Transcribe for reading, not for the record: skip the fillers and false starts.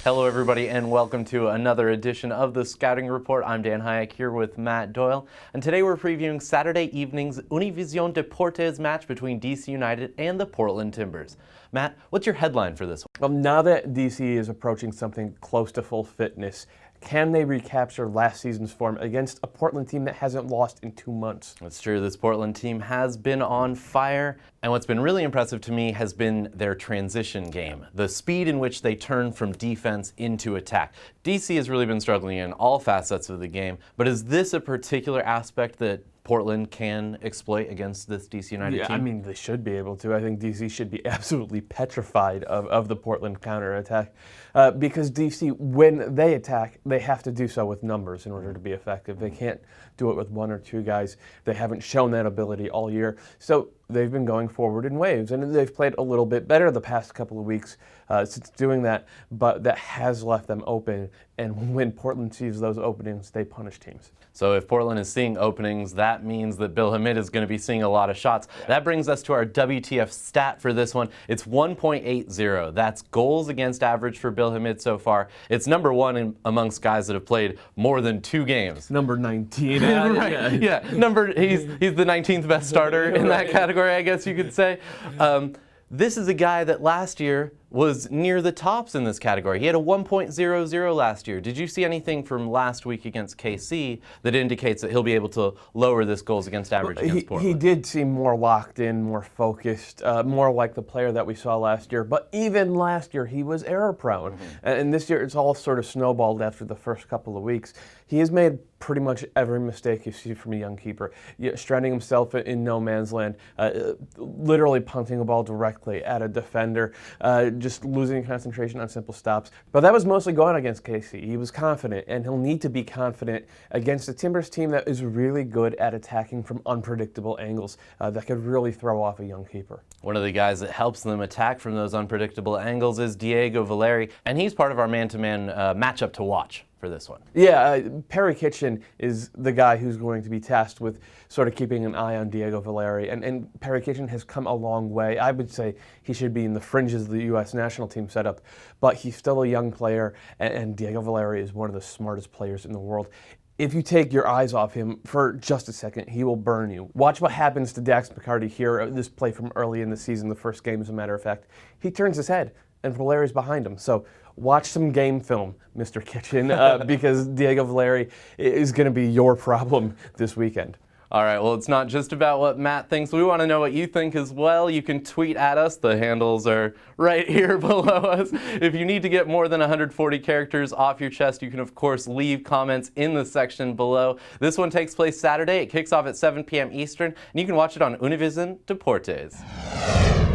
Hello everybody and welcome to another edition of the Scouting Report. I'm Dan Hayek here with Matt Doyle, and today we're previewing Saturday evening's Univision Deportes match between DC United and the Portland Timbers. Matt, what's your headline for this one? Well, now that DC is approaching something close to full fitness, can they recapture last season's form against a Portland team that hasn't lost in 2 months? That's true. This Portland team has been on fire, and what's been really impressive to me has been their transition game, the speed in which they turn from defense into attack. DC has really been struggling in all facets of the game, but is this a particular aspect that Portland can exploit against this DC United team? I mean, they should be able to. I think DC should be absolutely petrified of the Portland counterattack because DC, when they attack, they have to do so with numbers in order to be effective. They can't do it with one or two guys. They haven't shown that ability all year. So they've been going forward in waves, and they've played a little bit better the past couple of weeks since doing that, but that has left them open, and when Portland sees those openings, they punish teams. So if Portland is seeing openings, that means that Bill Hamid is going to be seeing a lot of shots. That brings us to our WTF stat for this one. It's 1.80. That's goals against average for Bill Hamid so far. It's number one amongst guys that have played more than 2 games. Number 19. Right. Yeah. He's the 19th best starter in that category, I guess you could say. This is a guy that last year was near the tops in this category. He had a 1.00 last year. Did you see anything from last week against KC that indicates that he'll be able to lower this goals against average against Portland? He did seem more locked in, more focused, more like the player that we saw last year. But even last year, he was error prone. And this year, it's all sort of snowballed after the first couple of weeks. He has made pretty much every mistake you see from a young keeper. Stranding himself in no man's land, literally punting a ball directly at a defender, just losing concentration on simple stops. But that was mostly going against KC. He was confident, and he'll need to be confident against a Timbers team that is really good at attacking from unpredictable angles that could really throw off a young keeper. One of the guys that helps them attack from those unpredictable angles is Diego Valeri, and he's part of our man-to-man matchup to watch for this one. Yeah, Perry Kitchen is the guy who's going to be tasked with sort of keeping an eye on Diego Valeri, and Perry Kitchen has come a long way. I would say he should be in the fringes of the U.S. national team setup, but he's still a young player, and Diego Valeri is one of the smartest players in the world. If you take your eyes off him for just a second, he will burn you. Watch what happens to Dax McCarty here, this play from early in the season, the first game as a matter of fact. He turns his head, and Valeri's behind him. So watch some game film, Mr. Kitchen, because Diego Valeri is going to be your problem this weekend. All right, well, it's not just about what Matt thinks. We want to know what you think as well. You can tweet at us. The handles are right here below us. If you need to get more than 140 characters off your chest, you can, of course, leave comments in the section below. This one takes place Saturday. It kicks off at 7 p.m. Eastern, and you can watch it on Univision Deportes.